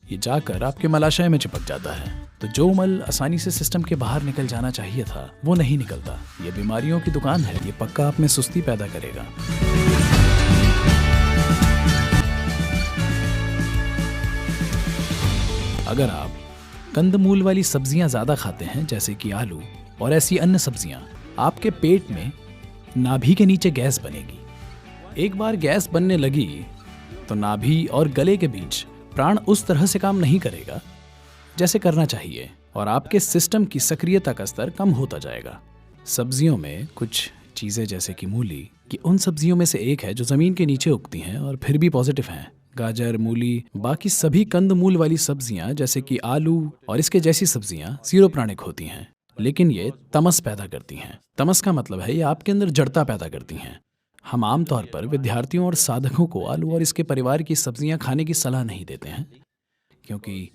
ये जाकर आपके मलाशय में चिपक जाता है। तो जो मल आसानी से सिस्टम के बाहर निकल जाना चाहिए था वो नहीं निकलता। ये बीमारियों की दुकान है। ये पक्का आप में सुस्ती पैदा करेगा। अगर आप कंदमूल वाली सब्जियां ज्यादा खाते हैं जैसे कि आलू और ऐसी अन्य सब्जियां, आपके पेट में नाभि के नीचे गैस बनेगी। एक बार गैस बनने लगी तो नाभि और गले के बीच प्राण उस तरह से काम नहीं करेगा जैसे करना चाहिए और आपके सिस्टम की सक्रियता का स्तर कम होता जाएगा। सब्जियों में कुछ चीजें जैसे कि मूली की उन सब्जियों में से एक है जो जमीन के नीचे उगती हैं और फिर भी पॉजिटिव हैं। गाजर, मूली, बाकी सभी कंदमूल वाली सब्जियां जैसे कि आलू और इसके जैसी सब्जियां जीरो प्राणिक होती हैं, लेकिन ये तमस पैदा करती हैं। तमस का मतलब है ये आपके अंदर जड़ता पैदा करती हैं। हम आमतौर पर विद्यार्थियों और साधकों को आलू और इसके परिवार की सब्जियां खाने की सलाह नहीं देते हैं क्योंकि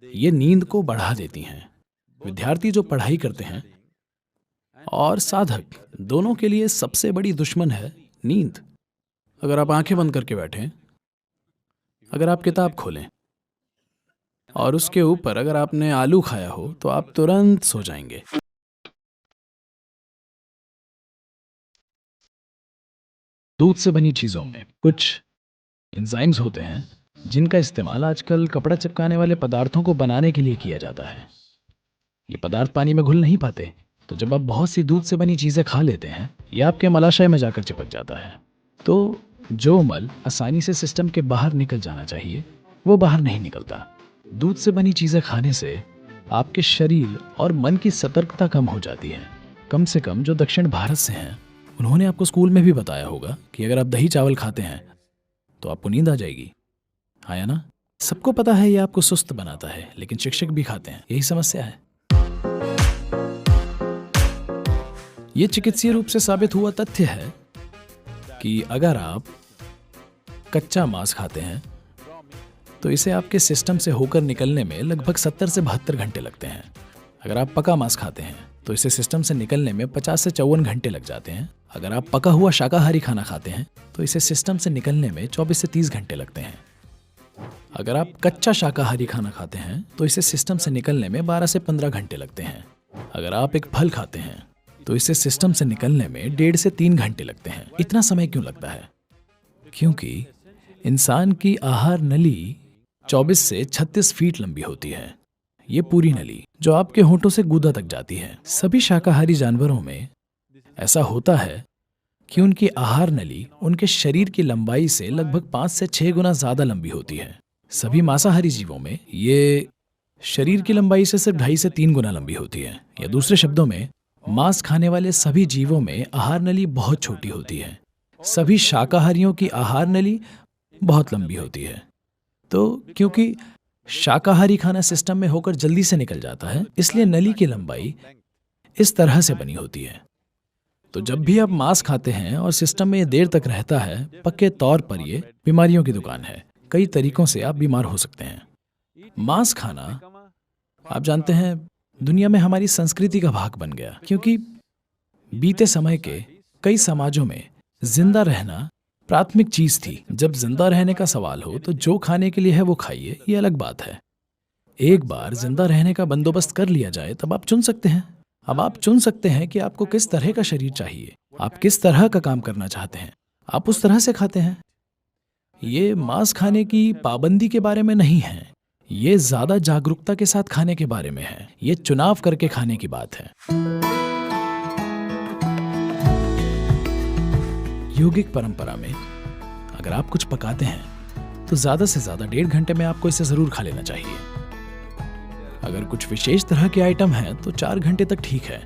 ये नींद को बढ़ा देती हैं। विद्यार्थी जो पढ़ाई करते हैं और साधक दोनों के लिए सबसे बड़ी दुश्मन है नींद। अगर आप आंखें बंद करके बैठें, अगर आप किताब खोलें और उसके ऊपर अगर आपने आलू खाया हो तो आप तुरंत सो जाएंगे। दूध से बनी चीजों में कुछ एंजाइम्स होते हैं जिनका इस्तेमाल आजकल कपड़ा चिपकाने वाले पदार्थों को बनाने के लिए किया जाता है। ये पदार्थ पानी में घुल नहीं पाते, तो जब आप बहुत सी दूध से बनी चीजें खा लेते हैं ये आपके मलाशय में जाकर चिपक जाता है। तो जो मल आसानी से सिस्टम के बाहर निकल जाना चाहिए वो बाहर नहीं निकलता। दूध से बनी चीजें खाने से आपके शरीर और मन की सतर्कता कम हो जाती है। कम से कम जो दक्षिण भारत से हैं उन्होंने आपको स्कूल में भी बताया होगा कि अगर आप दही चावल खाते हैं तो आपको नींद आ जाएगी। आया ना? सबको पता है ये आपको सुस्त बनाता है, लेकिन शिक्षक भी खाते हैं। यही समस्या है। ये चिकित्सीय रूप से साबित हुआ तथ्य है कि अगर आप कच्चा मांस खाते हैं तो इसे आपके सिस्टम से होकर निकलने में लगभग 70 से 72 घंटे लगते हैं। अगर आप पका मांस खाते हैं तो इसे सिस्टम से निकलने में 50 से 54 घंटे लग जाते हैं। अगर आप पका हुआ शाकाहारी खाना खाते हैं तो इसे सिस्टम से निकलने में 24 से 30 घंटे लगते हैं। अगर आप कच्चा शाकाहारी खाना खाते हैं तो इसे सिस्टम से निकलने में 12 से 15 घंटे लगते हैं। अगर आप एक फल खाते हैं तो इसे सिस्टम से निकलने में 1.5 से 3 घंटे लगते हैं। इतना समय क्यों लगता है? क्योंकि इंसान की आहार नली 24 से 36 फीट लंबी होती है। ये पूरी नली जो आपके होंठों से गूदा तक जाती है। सभी शाकाहारी जानवरों में ऐसा होता है कि उनकी आहार नली उनके शरीर की लंबाई से लगभग 5 से 6 गुना ज्यादा लंबी होती है। सभी मांसाहारी जीवों में ये शरीर की लंबाई से सिर्फ 2.5 से 3 गुना लंबी होती है। या दूसरे शब्दों में मांस खाने वाले सभी जीवों में आहार नली बहुत छोटी होती है। सभी शाकाहारियों की आहार नली बहुत लंबी होती है। तो क्योंकि शाकाहारी खाना सिस्टम में होकर जल्दी से निकल जाता है, इसलिए नली की लंबाई इस तरह से बनी होती है। तो जब भी आप मांस खाते हैं और सिस्टम में ये देर तक रहता है, पक्के तौर पर ये बीमारियों की दुकान है। कई तरीकों से आप बीमार हो सकते हैं। मांस खाना, आप जानते हैं, दुनिया में हमारी संस्कृति का भाग बन गया क्योंकि बीते समय के कई समाजों में जिंदा रहना प्राथमिक चीज थी। जब जिंदा रहने का सवाल हो तो जो खाने के लिए है वो खाइए, ये अलग बात है। एक बार जिंदा रहने का बंदोबस्त कर लिया जाए तब आप चुन सकते हैं। अब आप चुन सकते हैं कि आपको किस तरह का शरीर चाहिए, आप किस तरह का काम करना चाहते हैं, आप उस तरह से खाते हैं। ये मांस खाने की पाबंदी के बारे में नहीं है, ये ज्यादा जागरूकता के साथ खाने के बारे में है। ये चुनाव करके खाने की बात है। योगिक परंपरा में अगर आप कुछ पकाते हैं तो ज्यादा से ज्यादा 1.5 घंटे में आपको इसे जरूर खा लेना चाहिए। अगर कुछ विशेष तरह के आइटम हैं तो 4 घंटे तक ठीक है।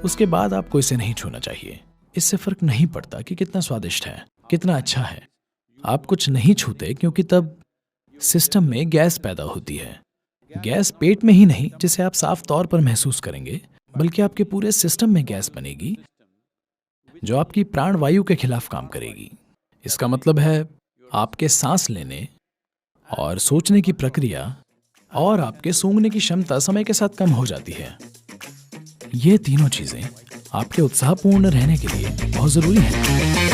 उसके बाद आपको इसे नहीं छूना चाहिए। इससे फर्क नहीं पड़ता कि कितना स्वादिष्ट है, कितना अच्छा है। आप कुछ नहीं छूते क्योंकि तब सिस्टम में गैस पैदा होती है। गैस पेट में ही नहीं जिसे आप साफ तौर पर महसूस करेंगे, बल्कि आपके पूरे सिस्टम में गैस बनेगी जो आपकी प्राणवायु के खिलाफ काम करेगी। इसका मतलब है आपके सांस लेने और सोचने की प्रक्रिया और आपके सूंघने की क्षमता समय के साथ कम हो जाती है। ये तीनों चीजें आपके उत्साहपूर्ण रहने के लिए बहुत जरूरी हैं।